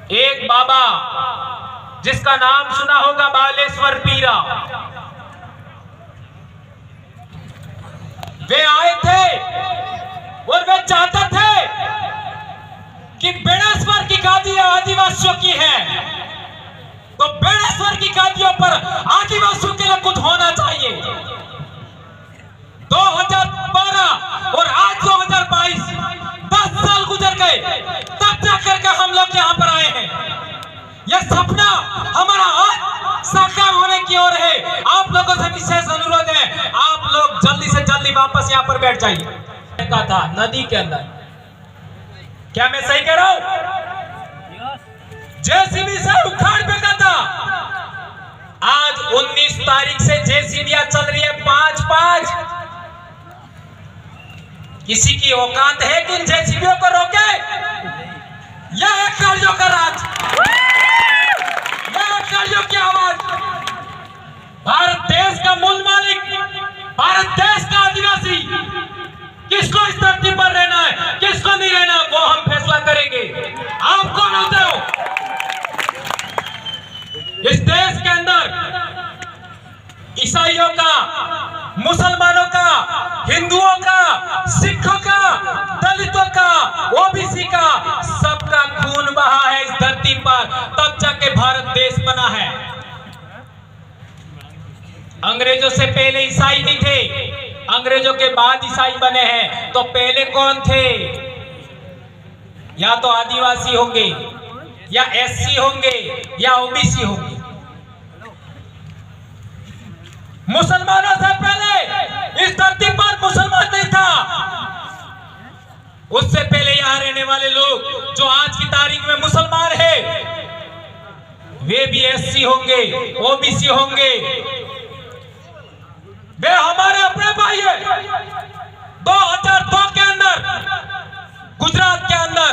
एक बाबा जिसका नाम सुना होगा, बालेश्वर पीरा, वे आए थे और वे चाहते थे कि बेड़ेश्वर की गादी आदिवासियों की है, तो बेड़ेश्वर की गादियों पर आदिवासियों के लिए कुछ होना चाहिए। 2012 और आज 2022, 10 साल गुजर गए, तब जाकर के हम लोग यहाँ पर आए हैं। यह सपना हमारा आज साकार होने की ओर है। आप लोगों से विशेष अनुरोध है, आप लोग जल्दी से जल्दी वापस यहाँ पर बैठ जाइए। का था नदी के अंदर, क्या मैं सही कह रहा हूं? जेसीबी से उखाड़ फेंका था। आज 19 तारीख से जेसीबियां चल रही है 5-5। किसी की औकात है कि इन जेसीबियों को रोके? यह है कार्यों का राज, यह है कार्यों की आवाज। भारत देश का मूल मालिक, भारत देश का आदिवासी, किसको इस धरती पर रहना है, किसको नहीं रहना, वो हम फैसला करेंगे। आप कौन होते हो? इस देश के अंदर ईसाइयों का, मुसलमानों का, हिंदुओं का, सिखों का, दलितों का, ओबीसी का, सबका खून बहा है इस धरती पर, तब जाके भारत देश बना है। अंग्रेजों से पहले ईसाई नहीं थे, अंग्रेजों के बाद ईसाई बने हैं। तो पहले कौन थे? या तो आदिवासी होंगे, या एससी होंगे, या ओबीसी होंगे। मुसलमानों से पहले इस धरती पर मुसलमान नहीं था। उससे पहले यहां रहने वाले लोग जो आज की तारीख में मुसलमान हैं, वे भी एससी होंगे, ओबीसी होंगे। वे हमारे अपने भाई हैं। 2002 के अंदर गुजरात के अंदर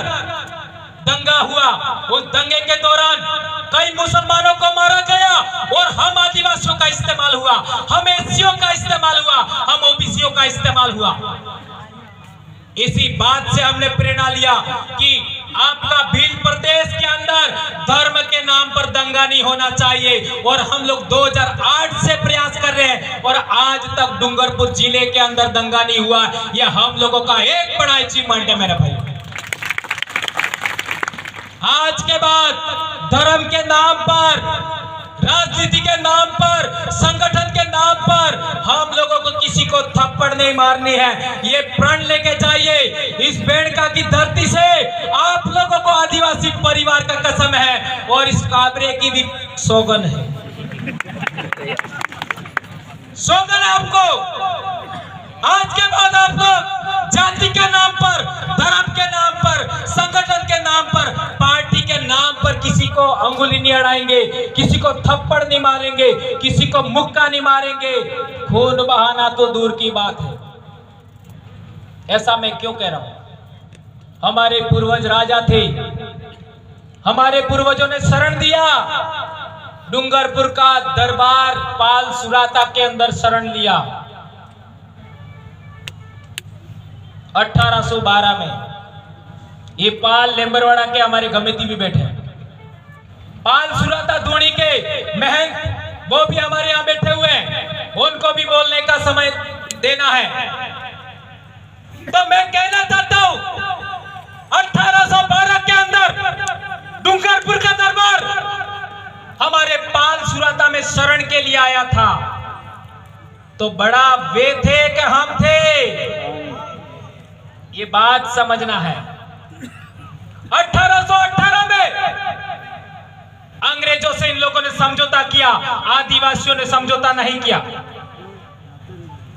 दंगा हुआ। उस दंगे के दौरान कई मुसलमानों को मारा गया और हम आदिवासियों का इस्तेमाल हुआ, हम एससीओ का इस्तेमाल हुआ, हम ओबीसीओ का इस्तेमाल हुआ। इसी बात से हमने प्रेरणा लिया कि आपका भील प्रदेश के अंदर धर्म के नाम पर दंगा नहीं होना चाहिए। और हम लोग 2008 से प्रयास कर रहे हैं और आज तक डूंगरपुर जिले के अंदर दंगा नहीं हुआ। यह हम लोगों का एक बड़ा अचीवमेंट है मेरे भाई। आज के बाद धर्म के नाम पर, राजनीति के नाम पर, संगठन के नाम पर हम लोगों को किसी को थप्पड़ नहीं मारनी है। ये प्रण लेके जाइए। इस बेड़का की धरती से आप लोगों को आदिवासी परिवार का कसम है और इस काबरे की भी सौगन है, सौगन है आपको। आज के बाद आप लोग जाति के नाम पर, धर्म के नाम पर, संगठन के नाम पर, पार्टी के नाम पर किसी को अंगुली नहीं अड़ाएंगे, किसी को थप्पड़ नहीं मारेंगे, किसी को मुक्का नहीं मारेंगे। खून बहाना तो दूर की बात है। ऐसा मैं क्यों कह रहा हूं? हमारे पूर्वज राजा थे, हमारे पूर्वजों ने शरण दिया। डूंगरपुर का दरबार पाल सुराता के अंदर शरण लिया 1812 में। ये पाल लेम्बरवाड़ा के हमारे गमेती भी बैठे हैं। पाल सुराता धोनी के महंत वो भी हमारे यहाँ बैठे हुए हैं, उनको भी बोलने का समय देना है। तो मैं कहना चाहता हूं 1812 के अंदर डूंगरपुर का दरबार हमारे पाल सुराता में शरण के लिए आया था। तो बड़ा वे थे कि हम थे, ये बात समझना है। 1818 में अंग्रेजों से इन लोगों ने समझौता किया, आदिवासियों ने समझौता नहीं किया।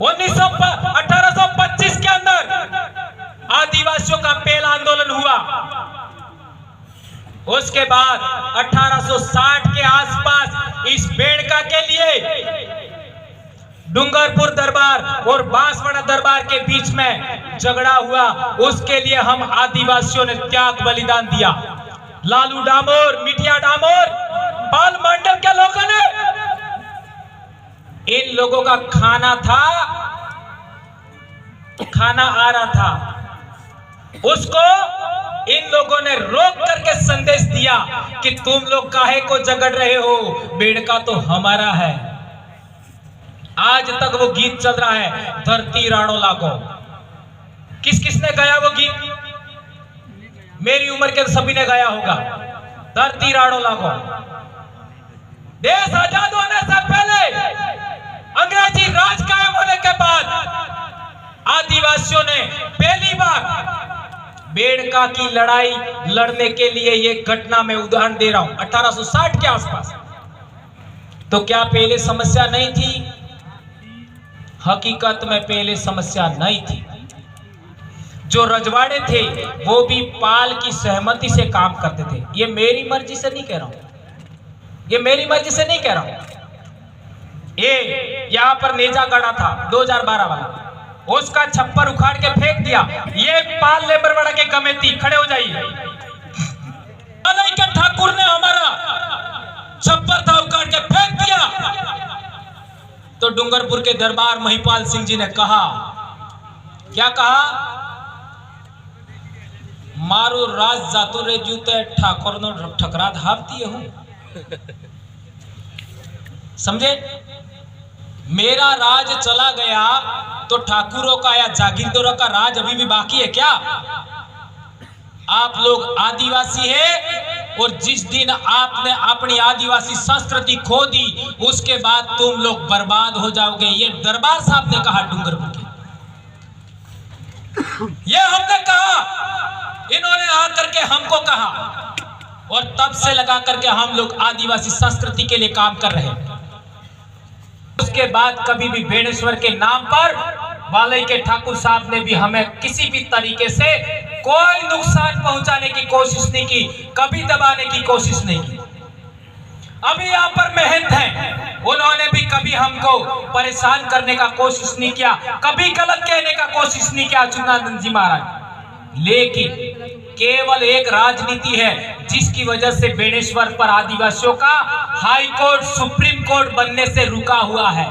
1825 के अंदर आदिवासियों का पहला आंदोलन हुआ। उसके बाद 1860 के आसपास इस बेड़का के लिए डूंगरपुर दरबार और बांसवाड़ा दरबार के बीच में झगड़ा हुआ। उसके लिए हम आदिवासियों ने त्याग बलिदान दिया। लालू डामोर, मिठिया डामोर, पाल मंडल के लोगों ने, इन लोगों का खाना था, खाना आ रहा था, उसको इन लोगों ने रोक करके संदेश दिया दिया कि तुम लोग काहे को झगड़ रहे हो, बेड़का तो हमारा है। आज तक वो गीत चल रहा है, धरती राणो लागो। किस किसने गाया वो गीत? मेरी उम्र के सभी ने गाया होगा, धरती राणो लागो। देश आजाद होने से पहले, अंग्रेजी राज कायम होने के बाद आदिवासियों ने पहली बार बेड़का की लड़ाई लड़ने के लिए, ये घटना मैं उदाहरण दे रहा हूं, 1860 के आसपास। तो क्या पहले समस्या नहीं थी? हकीकत में पहले समस्या नहीं थी। जो रजवाड़े थे वो भी पाल की सहमति से काम करते थे। ये मेरी मर्जी से नहीं कह रहा हूं, ये मेरी मर्जी से नहीं कह रहा हूं। ये यहां पर नेजा गढ़ा था 2012 वाला, उसका छप्पर उखाड़ के फेंक दिया। ये पाल लेबरवाड़ा के कमेटी, खड़े हो जाइए। ठाकुर ने हमारा छप्पर था उखाड़ के फेंक दिया, तो डूंगरपुर के दरबार महिपाल सिंह जी ने कहा, क्या कहा? मारो राज जातो रे जूते ठाकुर नो ठकरा धावती हूं। समझे? मेरा राज चला गया तो ठाकुरों का या जागीरदारों का राज अभी भी बाकी है क्या? आप लोग आदिवासी है, और जिस दिन आपने अपनी आदिवासी संस्कृति खो दी, उसके बाद तुम लोग बर्बाद हो जाओगे। ये दरबार साहब ने कहा, डूंगरपुर के। ये हमने कहा, इन्होंने आकर के हमको कहा, और तब से लगा करके हम लोग आदिवासी संस्कृति के लिए काम कर रहे हैं। उसके बाद कभी भी बेणेश्वर के नाम पर वालई के ठाकुर साहब ने भी हमें किसी भी तरीके से कोई नुकसान पहुंचाने की कोशिश नहीं की, कभी दबाने की कोशिश नहीं की। अभी यहाँ पर महंत हैं, उन्होंने भी कभी हमको परेशान करने का कोशिश नहीं किया, कभी गलत कहने का कोशिश नहीं किया चुनानंद जी महाराज। लेकिन केवल एक राजनीति है जिसकी वजह से बेणेश्वर पर आदिवासियों का हाई कोर्ट, सुप्रीम कोर्ट बनने से रुका हुआ है।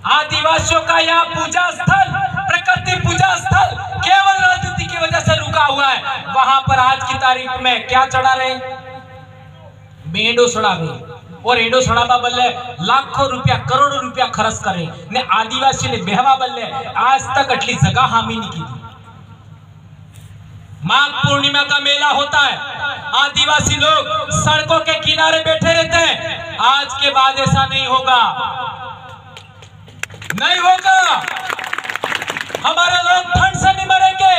आदिवासियों का यहाँ पूजा स्थल, प्रकृति पूजा स्थल केवल राजनीति की वजह से रुका हुआ है। वहां पर आज की तारीख में क्या चढ़ा रहे? मेंढो सड़ावे, और एडो सड़ावा बल्ले लाखों रुपया, करोड़ों रुपया खर्च करे ने आदिवासी ने बेहवा बल्ले आज तक अटली जगह हामी नहीं की। माघ पूर्णिमा का मेला होता है, आदिवासी लोग सड़कों के किनारे बैठे रहते हैं। आज के बाद ऐसा नहीं होगा, नहीं होगा। हमारे लोग ठंड से नहीं मरेंगे,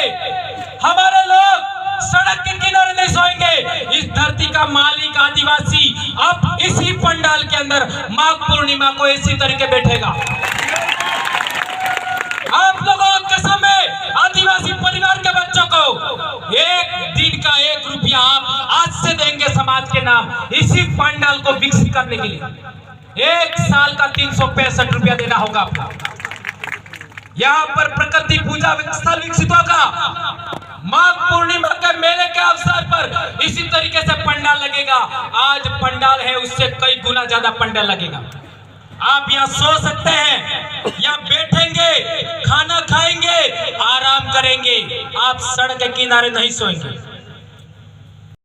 हमारे लोग सड़क के किनारे नहीं सोएंगे। इस धरती का मालिक आदिवासी अब इसी पंडाल के अंदर माघ पूर्णिमा को इसी तरीके बैठेगा। आप लोगों की कसम है, आदिवासी परिवार के बच्चों को एक दिन का 1 रुपया आप आज से देंगे समाज के नाम, इसी पंडाल को विकसित करने के लिए। 1 साल का 365 रुपया देना होगा आपको। यहाँ पर प्रकृति पूजा स्थल विकसित होगा। माघ पूर्णिमा के मेले के अवसर पर इसी तरीके से पंडाल लगेगा। आज पंडाल है, उससे कई गुना ज्यादा पंडाल लगेगा। आप यहाँ सो सकते हैं, यहाँ बैठेंगे, खाना खाएंगे, आराम करेंगे। आप सड़क के किनारे नहीं सोएंगे।